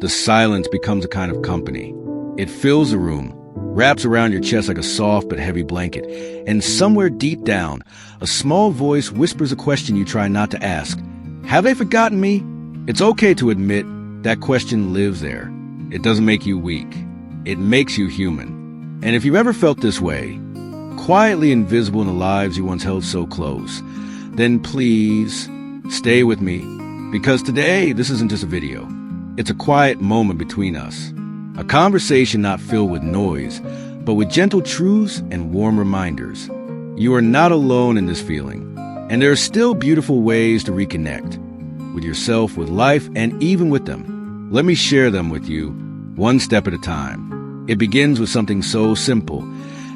the silence becomes a kind of company. It fills the room, wraps around your chest like a soft but heavy blanket, and somewhere deep down, a small voice whispers a question you try not to ask. Have they forgotten me? It's okay to admit that question lives there. It doesn't make you weak. It makes you human. And if you've ever felt this way, quietly invisible in the lives you once held so close, then please stay with me, because today this isn't just a video. It's a quiet moment between us. A conversation not filled with noise, but with gentle truths and warm reminders. You are not alone in this feeling, and there are still beautiful ways to reconnect with yourself, with life, and even with them. Let me share them with you, one step at a time. It begins with something so simple: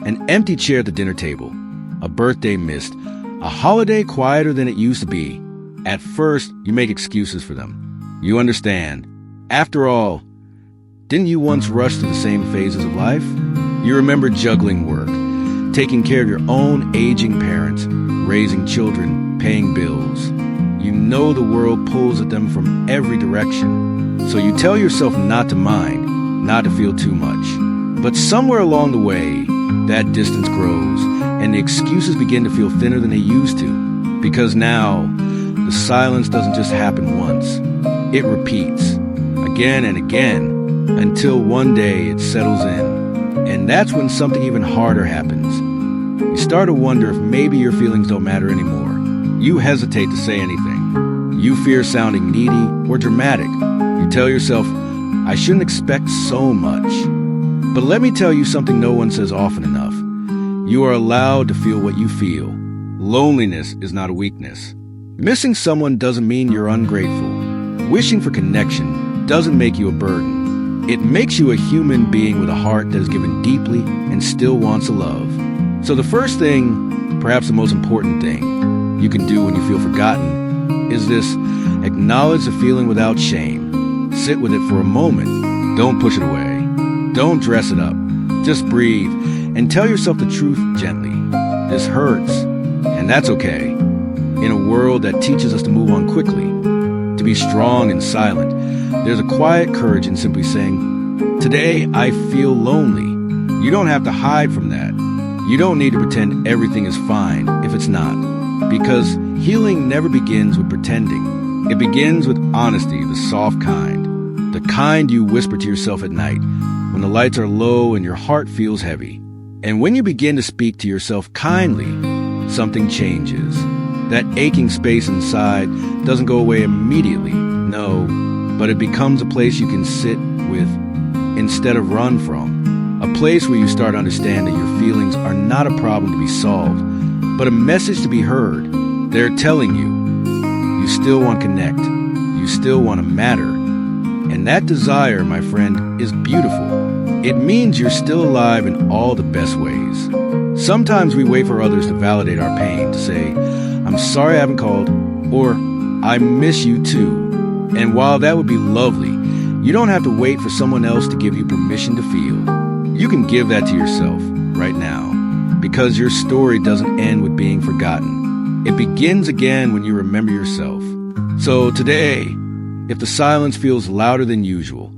an empty chair at the dinner table, a birthday missed, a holiday quieter than it used to be. At first, you make excuses for them. You understand. After all, didn't you once rush through the same phases of life? You remember juggling work, taking care of your own aging parents, raising children, paying bills. You know the world pulls at them from every direction. So you tell yourself not to mind, not to feel too much. But somewhere along the way, that distance grows, and the excuses begin to feel thinner than they used to. Because now, the silence doesn't just happen once. It repeats, again and again, until one day it settles in. And that's when something even harder happens. You start to wonder if maybe your feelings don't matter anymore. You hesitate to say anything. You fear sounding needy or dramatic. You tell yourself, I shouldn't expect so much. But let me tell you something no one says often enough. You are allowed to feel what you feel. Loneliness is not a weakness. Missing someone doesn't mean you're ungrateful. Wishing for connection doesn't make you a burden. It makes you a human being with a heart that is given deeply and still wants to love. So the first thing, perhaps the most important thing, you can do when you feel forgotten is this: acknowledge the feeling without shame. Sit with it for a moment. Don't push it away. Don't dress it up. Just breathe and tell yourself the truth gently. This hurts, and that's okay. In a world that teaches us to move on quickly, to be strong and silent, there's a quiet courage in simply saying, today I feel lonely. You don't have to hide from that. You don't need to pretend everything is fine if it's not. Because healing never begins with pretending. It begins with honesty, the soft kind. The kind you whisper to yourself at night when the lights are low and your heart feels heavy. And when you begin to speak to yourself kindly, something changes. That aching space inside doesn't go away immediately, no, but it becomes a place you can sit with instead of run from. A place where you start to understand that your feelings are not a problem to be solved, but a message to be heard. They're telling you still want to connect, you still want to matter. And that desire, my friend, is beautiful. It means you're still alive in all the best ways. Sometimes we wait for others to validate our pain, to say, I'm sorry I haven't called, or I miss you too. And while that would be lovely, you don't have to wait for someone else to give you permission to feel. You can give that to yourself right now, because your story doesn't end with being forgotten. It begins again when you remember yourself. So today, if the silence feels louder than usual,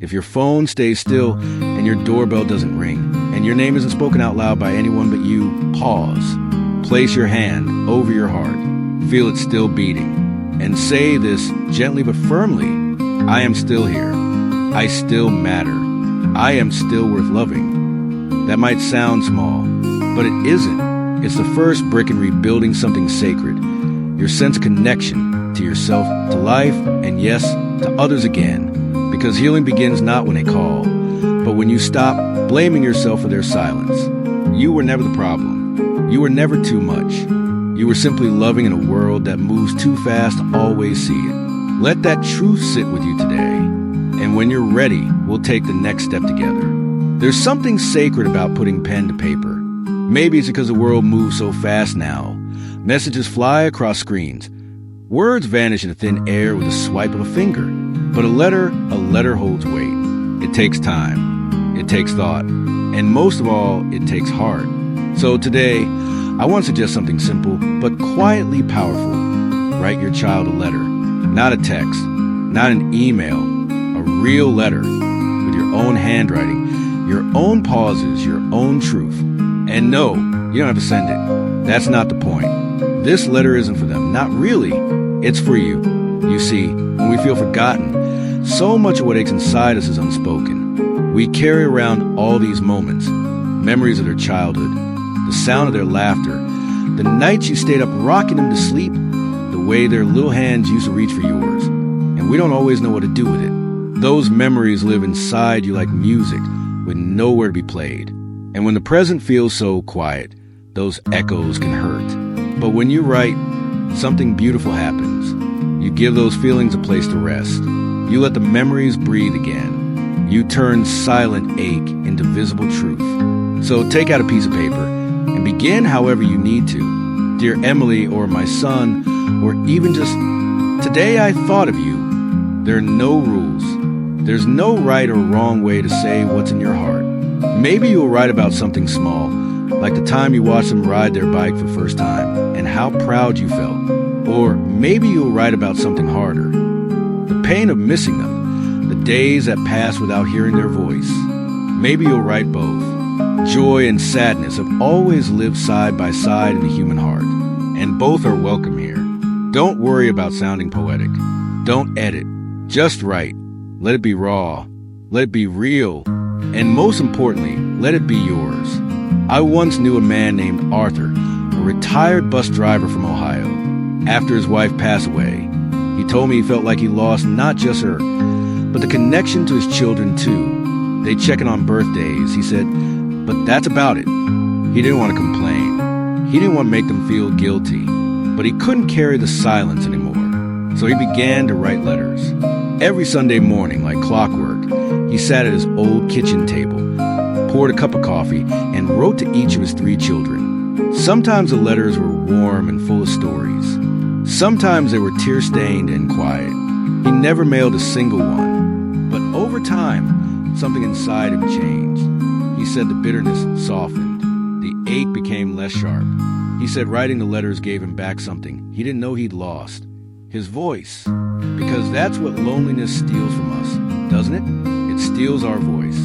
if your phone stays still and your doorbell doesn't ring, and your name isn't spoken out loud by anyone but you, pause. Place your hand over your heart, feel it still beating, and say this gently but firmly: I am still here. I still matter. I am still worth loving. That might sound small, but it isn't. It's the first brick in rebuilding something sacred, your sense of connection to yourself, to life, and yes, to others again. Because healing begins not when they call, but when you stop blaming yourself for their silence. You were never the problem. You were never too much. You were simply loving in a world that moves too fast to always see it. Let that truth sit with you today. And when you're ready, we'll take the next step together. There's something sacred about putting pen to paper. Maybe it's because the world moves so fast now. Messages fly across screens. Words vanish in thin air with a swipe of a finger. But a letter holds weight. It takes time. It takes thought. And most of all, it takes heart. So today, I want to suggest something simple, but quietly powerful. Write your child a letter. Not a text. Not an email. A real letter, with your own handwriting, your own pauses, your own truth. And no, you don't have to send it. That's not the point. This letter isn't for them. Not really. It's for you. You see, when we feel forgotten, so much of what aches inside us is unspoken. We carry around all these moments, memories of their childhood, the sound of their laughter, the nights you stayed up rocking them to sleep, the way their little hands used to reach for yours. And we don't always know what to do with it. Those memories live inside you like music, with nowhere to be played. And when the present feels so quiet, those echoes can hurt. But when you write, something beautiful happens. You give those feelings a place to rest. You let the memories breathe again. You turn silent ache into visible truth. So take out a piece of paper and begin however you need to. Dear Emily, or my son, or even just, today I thought of you. There are no rules. There's no right or wrong way to say what's in your heart. Maybe you'll write about something small, like the time you watched them ride their bike for the first time and how proud you felt. Or maybe you'll write about something harder, the pain of missing them, the days that pass without hearing their voice. Maybe you'll write both. Joy and sadness have always lived side by side in the human heart, and both are welcome here. Don't worry about sounding poetic. Don't edit. Just write. Let it be raw. Let it be real. And most importantly, let it be yours. I once knew a man named Arthur, a retired bus driver from Ohio. After his wife passed away, he told me he felt like he lost not just her, but the connection to his children too. They check in on birthdays, he said, but that's about it. He didn't want to complain. He didn't want to make them feel guilty, but he couldn't carry the silence anymore. So he began to write letters. Every Sunday morning, like clockwork, he sat at his old kitchen table, poured a cup of coffee, and wrote to each of his 3 children. Sometimes the letters were warm and full of stories. Sometimes they were tear-stained and quiet. He never mailed a single one. But over time, something inside him changed. He said the bitterness softened. The ache became less sharp. He said writing the letters gave him back something he didn't know he'd lost. His voice. Because that's what loneliness steals from us, doesn't it? It steals our voice.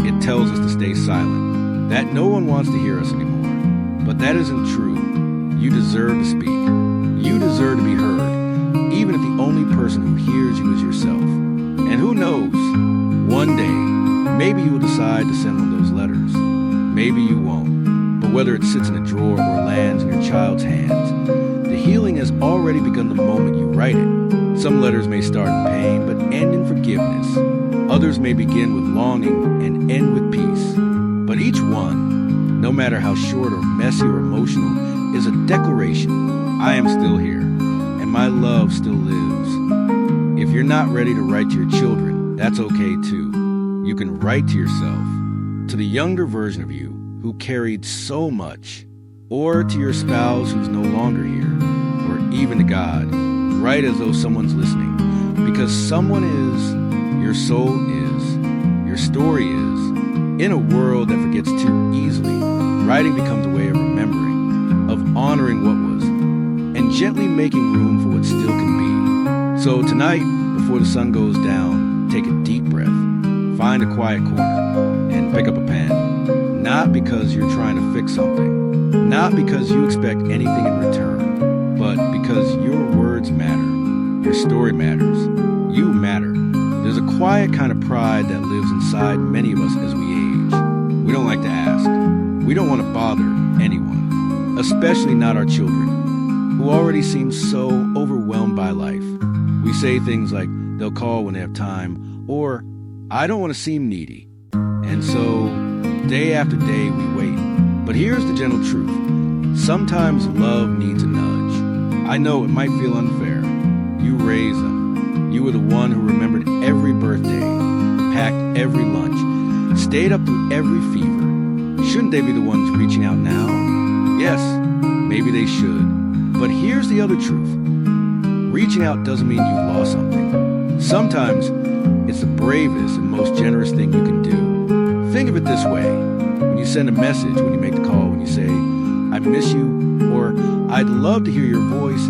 It tells us to stay silent, that no one wants to hear us anymore. But that isn't true. You deserve to speak. You deserve to be heard, even if the only person who hears you is yourself. And who knows, one day, maybe you will decide to send one of those letters. Maybe you won't. But whether it sits in a drawer or lands in your child's hands, the healing has already begun the moment you write it. Some letters may start in pain, but end in forgiveness. Others may begin with longing and end with peace. But each one, no matter how short or messy or emotional, is a declaration. I am still here, and my love still lives. If you're not ready to write to your children, that's okay too. You can write to yourself, to the younger version of you who carried so much, or to your spouse who's no longer here, or even to God. Write as though someone's listening, because someone is, your soul is, your story is. In a world that forgets too easily, writing becomes a way of remembering, of honoring what was, and gently making room for what still can be. So tonight, before the sun goes down, take a deep breath, find a quiet corner, and pick up a pen. Not because you're trying to fix something, not because you expect anything in return, but because your words matter, your story matters, you matter. There's a quiet kind of pride that lives inside many of us as we age. We don't like to ask. We don't want to bother anyone, especially not our children, who already seem so overwhelmed by life. We say things like, they'll call when they have time, or, I don't want to seem needy. And so, day after day, we wait. But here's the gentle truth. Sometimes love needs a nudge. I know it might feel unfair. You raised them. You were the one who remembered every birthday, packed every lunch, stayed up through every fever. Shouldn't they be the ones reaching out now? Yes, maybe they should. But here's the other truth. Reaching out doesn't mean you've lost something. Sometimes it's the bravest and most generous thing you can do. Think of it this way. When you send a message, when you make the call, when you say, I miss you, or I'd love to hear your voice,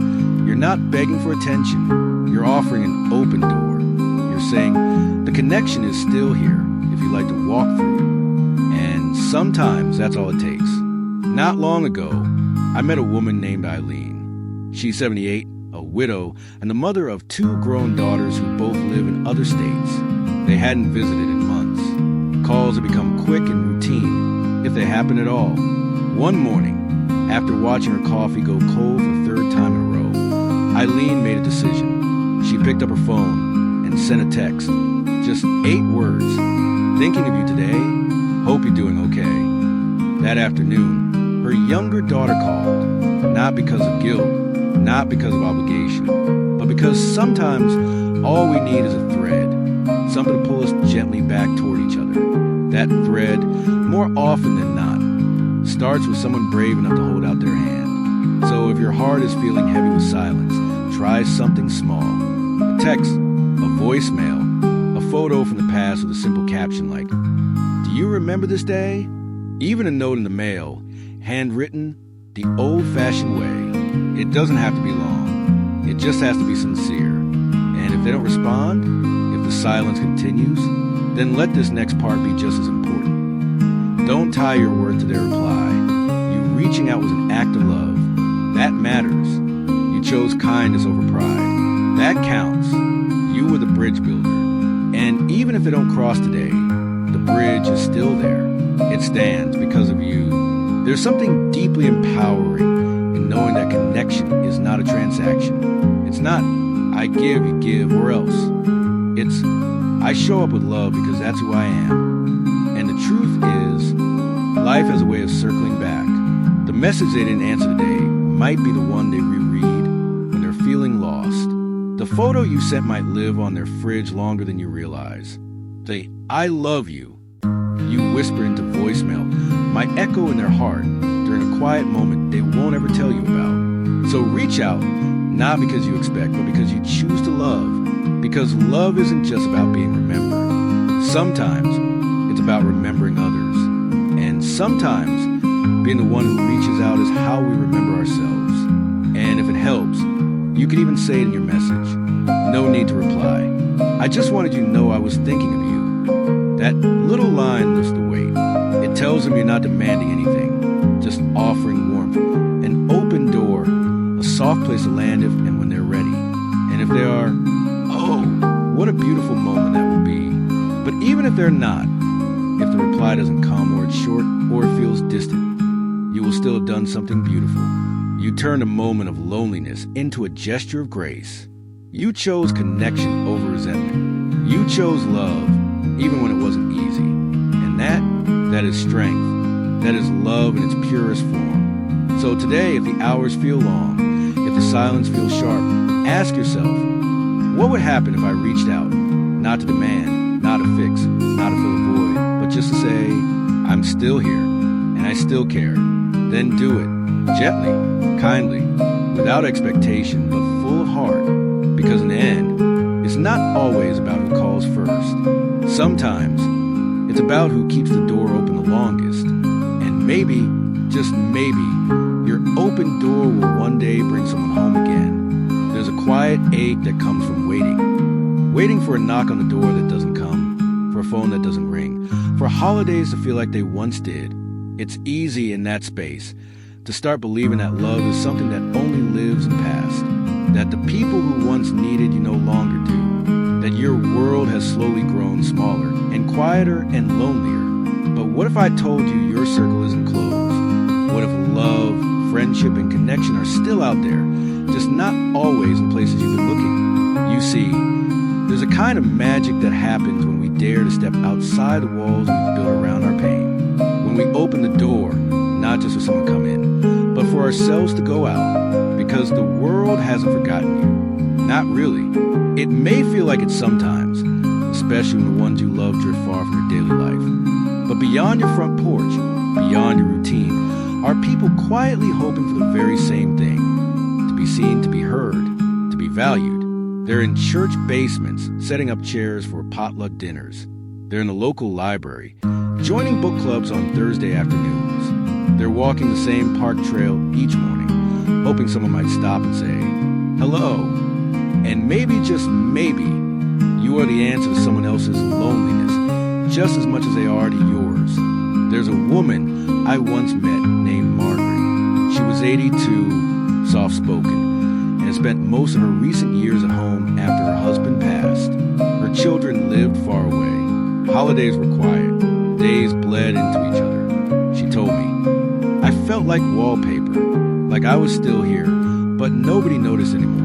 you're not begging for attention. You're offering an open door. You're saying, the The connection is still here if you like to walk through it. And sometimes that's all it takes. Not long ago, I met a woman named Eileen. She's 78, a widow, and the mother of 2 grown daughters who both live in other states. They hadn't visited in months. Calls had become quick and routine, if they happened at all. One morning, after watching her coffee go cold for the 3rd time in a row, Eileen made a decision. She picked up her phone and sent a text. Just 8 words. Thinking of you today. Hope you're doing okay. That afternoon, her younger daughter called. Not because of guilt, not because of obligation, but because sometimes all we need is a thread. Something to pull us gently back toward each other. That thread, more often than not, starts with someone brave enough to hold out their hand. So if your heart is feeling heavy with silence, try something small. A text, a voicemail, a photo from the past with a simple caption like, "Do you remember this day?" Even a note in the mail, handwritten the old-fashioned way. It doesn't have to be long. It just has to be sincere. And if they don't respond, if the silence continues, then let this next part be just as important. Don't tie your worth to their reply. You reaching out was an act of love. That matters. You chose kindness over pride. That counts. You were the bridge builder. And even if they don't cross today, the bridge is still there. It stands because of you. There's something deeply empowering in knowing that connection is not a transaction. It's not, I give, you give, or else. It's, I show up with love because that's who I am. And the truth is, life has a way of circling back. The message they didn't answer today might be the one they reread when they're feeling lost. The photo you sent might live on their fridge longer than you realize. The I love you whispered into voicemail might echo in their heart during a quiet moment they won't ever tell you about. So reach out, not because you expect, but because you choose to love. Because love isn't just about being remembered. Sometimes it's about remembering others. And sometimes being the one who reaches out is how we remember ourselves. And if it helps, you could even say it in your message. No need to reply. I just wanted you to know I was thinking of you. That little line lifts the weight. It tells them you're not demanding anything, just offering warmth, an open door, a soft place to land if and when they're ready. And if they are, oh, what a beautiful moment that will be. But even if they're not, if the reply doesn't come or it's short or it feels distant, you will still have done something beautiful. You turned a moment of loneliness into a gesture of grace. You chose connection over resentment. You chose love, even when it wasn't easy. And that is strength. That is love in its purest form. So today, if the hours feel long, if the silence feels sharp, ask yourself, what would happen if I reached out? Not to demand, not to fix, not to fill a void, but just to say, I'm still here, and I still care. Then do it, gently, kindly, without expectation, but full of heart. Because in the end, it's not always about who calls first. Sometimes, it's about who keeps the door open the longest. And maybe, just maybe, your open door will one day bring someone home again. There's a quiet ache that comes from waiting. Waiting for a knock on the door that doesn't come, for a phone that doesn't ring, for holidays to feel like they once did. It's easy in that space to start believing that love is something that only lives in the past. That the people who once needed you no longer do. That your world has slowly grown smaller and quieter and lonelier. But what if I told you your circle isn't closed? What if love, friendship, and connection are still out there, just not always in places you've been looking? You see, there's a kind of magic that happens when we dare to step outside the walls we've built around our pain. When we open the door, not just for someone to come in, but for ourselves to go out, because the world hasn't forgotten you. Not really. It may feel like it sometimes, especially when the ones you love drift far from your daily life. But beyond your front porch, beyond your routine, are people quietly hoping for the very same thing. To be seen, to be heard, to be valued. They're in church basements, setting up chairs for potluck dinners. They're in the local library, joining book clubs on Thursday afternoons. They're walking the same park trail each morning, hoping someone might stop and say, hello. And maybe, just maybe, you You are the answer to someone else's loneliness, just as much as they are to yours. There's a woman I once met named Margaret. She was 82, soft-spoken, and had spent most of her recent years at home after her husband passed. Her children lived far away. Holidays were quiet. Days bled into each other. She told me, I felt like wallpaper, like I was still here, but nobody noticed anymore.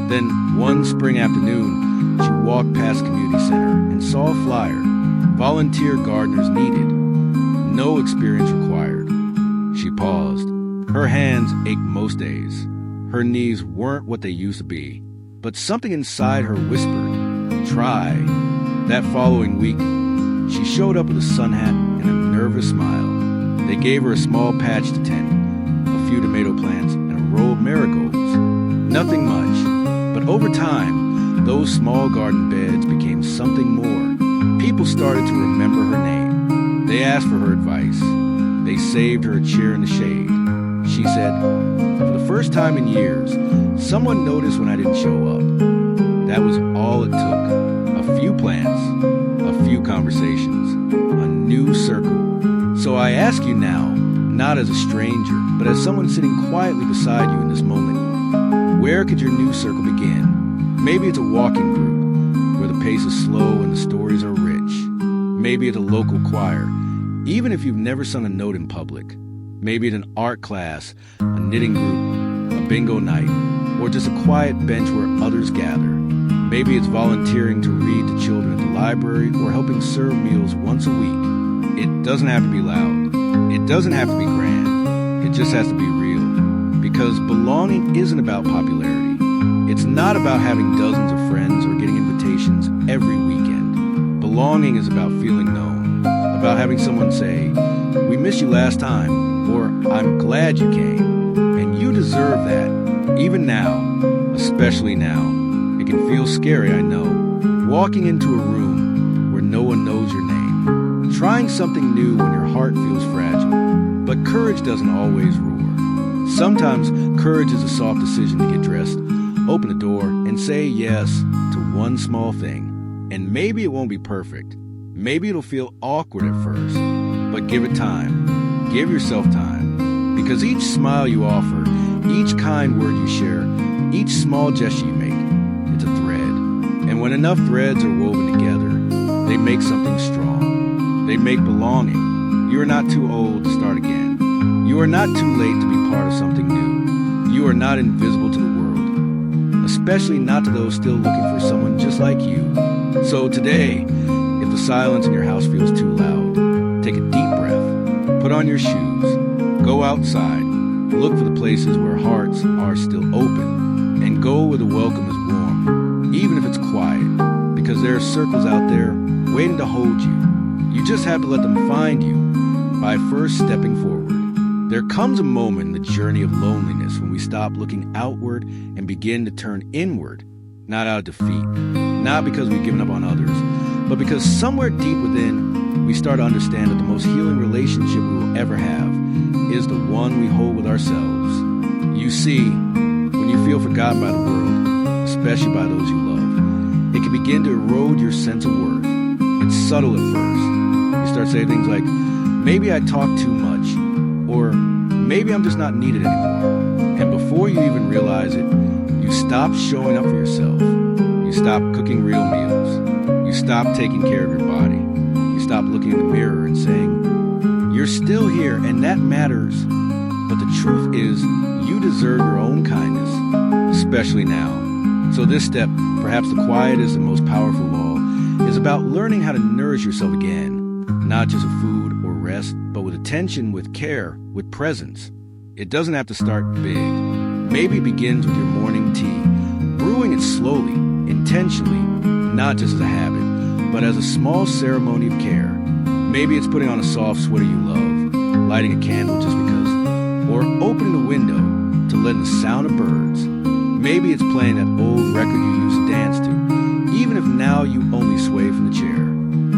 Then, one spring afternoon, she walked past the community center and saw a flyer. Volunteer gardeners needed. No experience required. She paused. Her hands ached most days. Her knees weren't what they used to be. But something inside her whispered, try. That following week, she showed up with a sun hat and a nervous smile. They gave her a small patch to tend, a few tomato plants, and a row of marigolds. Nothing much, but over time, those small garden beds became something more. People started to remember her name. They asked for her advice. They saved her a chair in the shade. She said, for the first time in years, someone noticed when I didn't show up. That was all it took. A few plants, a few conversations, a new circle. So I ask you now, not as a stranger, but as someone sitting quietly beside you in this moment, where could your new circle begin? Maybe it's a walking group, where the pace is slow and the stories are rich. Maybe it's a local choir, even if you've never sung a note in public. Maybe it's an art class, a knitting group, a bingo night, or just a quiet bench where others gather. Maybe it's volunteering to read to children at the library or helping serve meals once a week. It doesn't have to be loud. It doesn't have to be grand. It just has to be real. Because belonging isn't about popularity. It's not about having dozens of friends or getting invitations every weekend. Belonging is about feeling known, about having someone say, we missed you last time, or I'm glad you came. And you deserve that, even now, especially now. It can feel scary, I know, walking into a room where no one knows your name, trying something new when your heart feels fragile. But courage doesn't always roar. Sometimes courage is a soft decision to get dressed, open the door, and say yes to one small thing. And maybe it won't be perfect. Maybe it'll feel awkward at first. But give it time. Give yourself time. Because each smile you offer, each kind word you share, each small gesture you make, it's a thread. And when enough threads are woven together, they make something strong. They make belonging. You are not too old to start again. You are not too late to be part of something new. You are not invisible to the world, especially not to those still looking for someone just like you. So today, if the silence in your house feels too loud, take a deep breath, put on your shoes, go outside, look for the places where hearts are still open, and go where the welcome is warm, even if it's quiet, because there are circles out there waiting to hold you. You just have to let them find you by first stepping forward. There comes a moment in the journey of loneliness when we stop looking outward and begin to turn inward, not out of defeat, not because we've given up on others, but because somewhere deep within, we start to understand that the most healing relationship we will ever have is the one we hold with ourselves. You see, when you feel forgotten by the world, especially by those you love, it can begin to erode your sense of worth. It's subtle at first. You start saying things like, maybe I talk too much, or maybe I'm just not needed anymore. And before you even realize it, you stop showing up for yourself. You stop cooking real meals. You stop taking care of your body. You stop looking in the mirror and saying, you're still here and that matters. But the truth is, you deserve your own kindness, especially now. So this step, perhaps the quietest and most powerful of all, is about learning how to nourish yourself again, not just with food or rest, but with attention, with care, with presence. It doesn't have to start big. Maybe it begins with your morning tea, brewing it slowly, intentionally, not just as a habit, but as a small ceremony of care. Maybe it's putting on a soft sweater you love, lighting a candle just because, or opening the window to let in the sound of birds. Maybe it's playing that old record you used to dance to, even if now you only sway from the chair.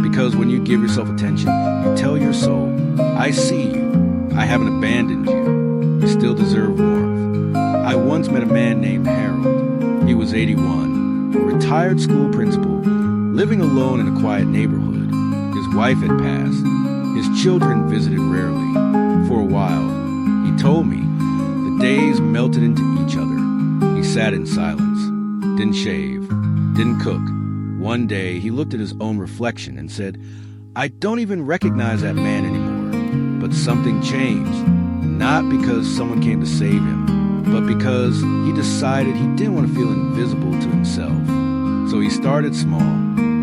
Because when you give yourself attention, you tell your soul, I see you. I haven't abandoned you. You still deserve warmth. I once met a man named Harold. He was 81, a retired school principal Living alone in a quiet neighborhood, his wife had passed. His children visited rarely. For a while, he told me, the days melted into each other. He sat in silence, didn't shave, didn't cook. One day, he looked at his own reflection and said, I don't even recognize that man anymore. But something changed, not because someone came to save him, but because he decided he didn't want to feel invisible to himself. So he started small.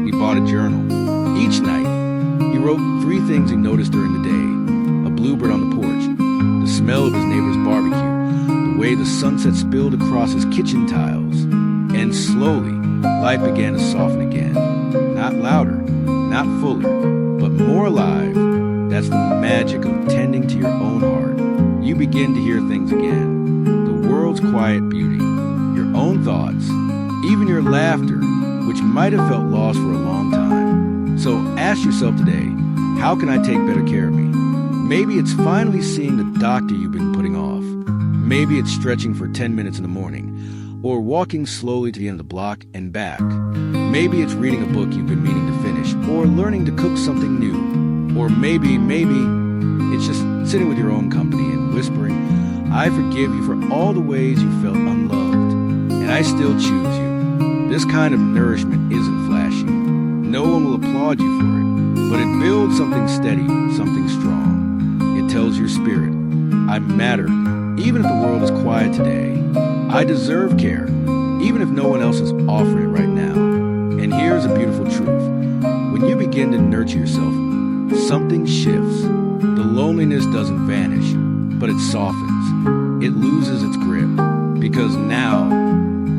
He bought a journal. Each night, he wrote 3 things he noticed during the day. A bluebird on the porch, the smell of his neighbor's barbecue, the way the sunset spilled across his kitchen tiles. And slowly, life began to soften again. Not louder, not fuller, but more alive. That's the magic of tending to your own heart. You begin to hear things again. The world's quiet beauty, your own thoughts, even your laughter, which might have felt lost for a long time. So ask yourself today, how can I take better care of me? Maybe it's finally seeing the doctor you've been putting off. Maybe it's stretching for 10 minutes in the morning, or walking slowly to the end of the block and back. Maybe it's reading a book you've been meaning to finish, or learning to cook something new. Or maybe it's just sitting with your own company and whispering, I forgive you for all the ways you felt unloved, and I still choose you. This kind of nourishment isn't flashy. No one will applaud you for it, but it builds something steady, something strong. It tells your spirit, I matter, even if the world is quiet today. I deserve care, even if no one else is offering it right now. And here's a beautiful truth. When you begin to nurture yourself, something shifts. The loneliness doesn't vanish, but it softens. It loses its grip, because now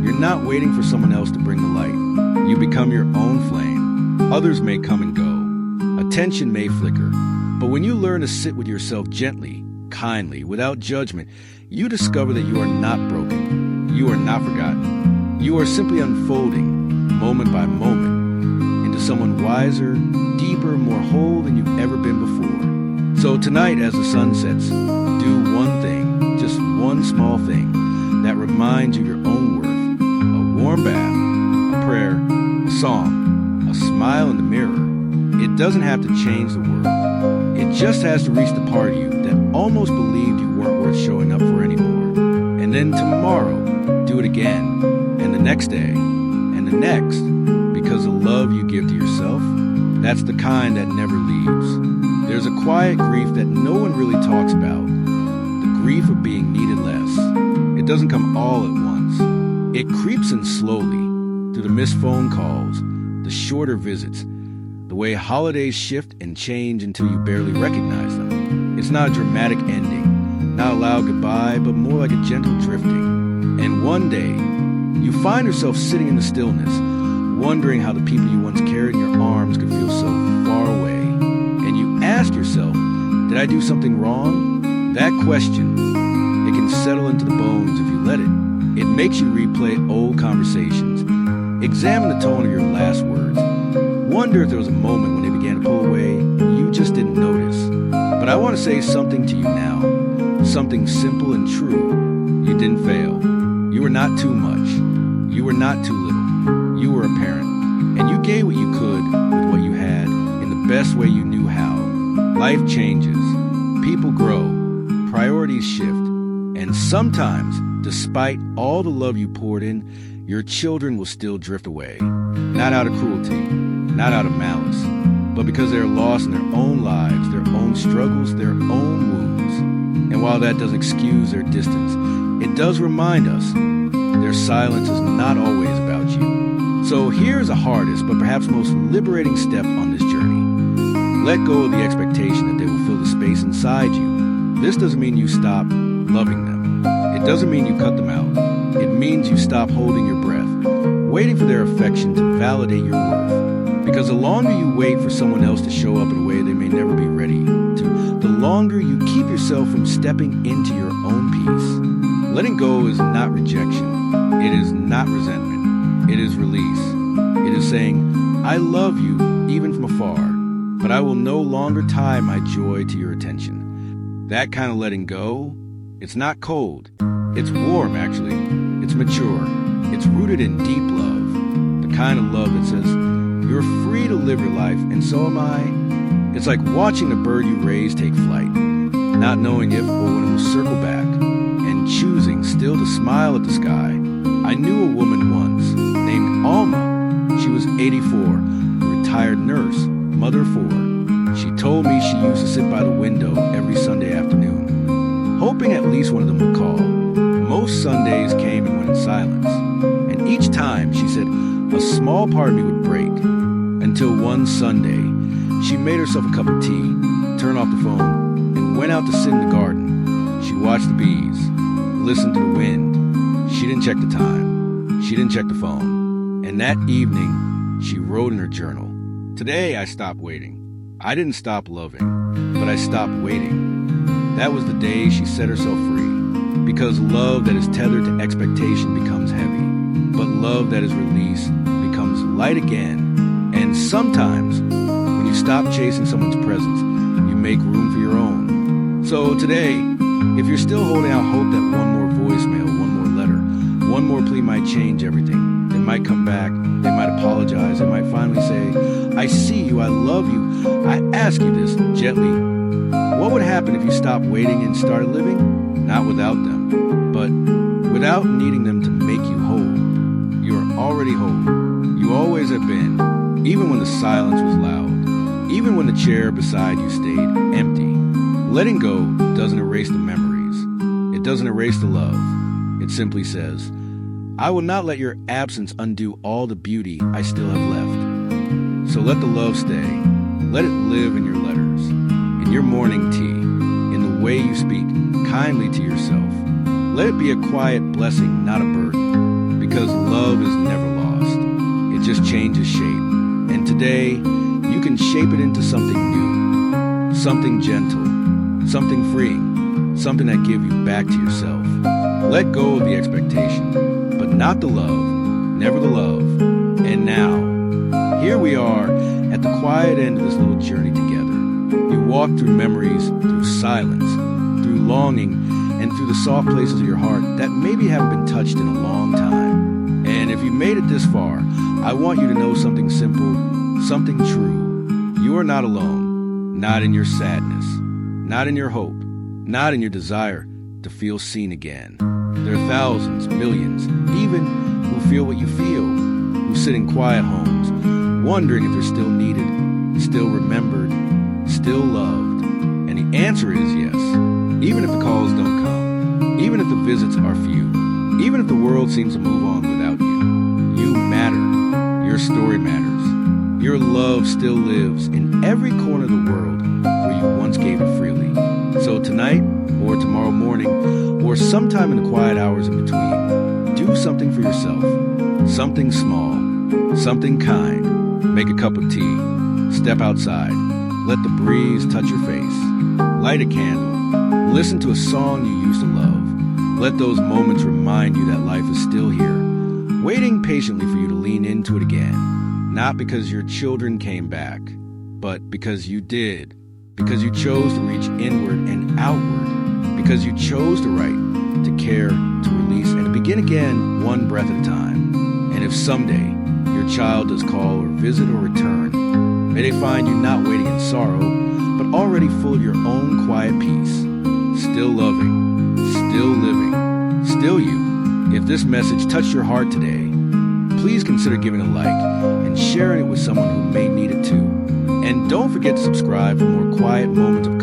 you're not waiting for someone else to bring the light. You become your own flame. Others may come and go. Attention may flicker. But when you learn to sit with yourself gently, kindly, without judgment, you discover that you are not broken. You are not forgotten. You are simply unfolding, moment by moment, into someone wiser, deeper, more whole than you've ever been before. So tonight, as the sun sets, do one thing, just one small thing, that reminds you of your own worth. A warm bath, a prayer, a song, a smile in the mirror. It doesn't have to change the world. It just has to reach the part of you that almost believed you weren't worth showing up for anymore. And then tomorrow, do it again, and the next day, and the next, because the love you give to yourself, that's the kind that never leaves. There's a quiet grief that no one really talks about, the grief of being needed less. It doesn't come all at once. It creeps in slowly, through the missed phone calls, the shorter visits, the way holidays shift and change until you barely recognize them. It's not a dramatic ending, not a loud goodbye, but more like a gentle drifting. And one day, you find yourself sitting in the stillness, wondering how the people you once carried in your arms could feel so far away. And you ask yourself, did I do something wrong? That question, it can settle into the bones if you let it. It makes you replay old conversations. Examine the tone of your last words. Wonder if there was a moment when they began to pull away you just didn't notice. But I want to say something to you now. Something simple and true. You didn't fail. You were not too much. You were not too little. You were a parent. And you gave what you could with what you had in the best way you knew how. Life changes. People grow. Priorities shift. And sometimes, despite all the love you poured in, your children will still drift away. Not out of cruelty, not out of malice, but because they're lost in their own lives, their own struggles, their own wounds. And while that doesn't excuse their distance, it does remind us their silence is not always about you. So here's the hardest, but perhaps most liberating step on this journey. Let go of the expectation that they will fill the space inside you. This doesn't mean you stop loving them. It doesn't mean you cut them out. It means you stop holding your breath, waiting for their affection to validate your worth. Because the longer you wait for someone else to show up in a way they may never be ready to, the longer you keep yourself from stepping into your own peace. Letting go is not rejection. It is not resentment. It is release. It is saying, I love you even from afar, but I will no longer tie my joy to your attention. That kind of letting go, it's not cold. It's warm, actually. It's mature. It's rooted in deep love. The kind of love that says, You're free to live your life, and so am I. It's like watching the bird you raised take flight, not knowing if or when it will circle back, and choosing still to smile at the sky. I knew a woman once named Alma. She was 84, a retired nurse, mother of 4. She told me she used to sit by the window every Sunday afternoon, hoping at least one of them would call. Most Sundays came and went in silence, and each time, she said, a small part of me would break, until one Sunday, she made herself a cup of tea, turned off the phone, and went out to sit in the garden. She watched the bees, listened to the wind. She didn't check the time. She didn't check the phone. And that evening, she wrote in her journal, "Today I stopped waiting. I didn't stop loving, but I stopped waiting." That was the day she set herself free, because love that is tethered to expectation becomes heavy, but love that is released becomes light again. And sometimes, when you stop chasing someone's presence, you make room for your own. So today, if you're still holding out hope that one more voicemail, one more letter, one more plea might change everything, they might come back, they might apologize, they might finally say, "I see you, I love you," I ask you this gently: what would happen if you stopped waiting and started living? Not without them, but without needing them to make you whole. You are already whole. You always have been, even when the silence was loud, even when the chair beside you stayed empty. Letting go doesn't erase the memories. It doesn't erase the love. It simply says, I will not let your absence undo all the beauty I still have left. So let the love stay. Let it live in your letters, in your morning tea, in the way you speak kindly to yourself. Let it be a quiet blessing, not a burden, because love is never lost. It just changes shape. And today, you can shape it into something new, something gentle, something freeing, something that gives you back to yourself. Let go of the expectation, but not the love, never the love. And now, here we are at the quiet end of this little journey together. You walk through memories, through silence, through longing, and through the soft places of your heart that maybe haven't been touched in a long time. And if you made it this far, I want you to know something simple, something true. You are not alone, not in your sadness, not in your hope, not in your desire to feel seen again. There are thousands, millions, even who feel what you feel, who sit in quiet homes, wondering if they're still needed, still remembered, still loved. And the answer is yes, even if the calls don't come, even if the visits are few, even if the world seems to move on without you. You matter. Your story matters. Your love still lives in every corner of the world where you once gave it freely. So tonight, or tomorrow morning, or sometime in the quiet hours in between, do something for yourself. Something small, something kind. Make a cup of tea. Step outside. Let the breeze touch your face. Light a candle. Listen to a song you used to love. Let those moments remind you that life is still here, waiting patiently for you to lean into it again. Not because your children came back, but because you did. Because you chose to reach inward and outward. Because you chose to write, to care, to release, and to begin again one breath at a time. And if someday your child does call or visit or return, may they find you not waiting in sorrow, but already full of your own quiet peace. Still loving, still living, still you. If this message touched your heart today, please consider giving a like and sharing it with someone who may need it too. And don't forget to subscribe for more quiet moments of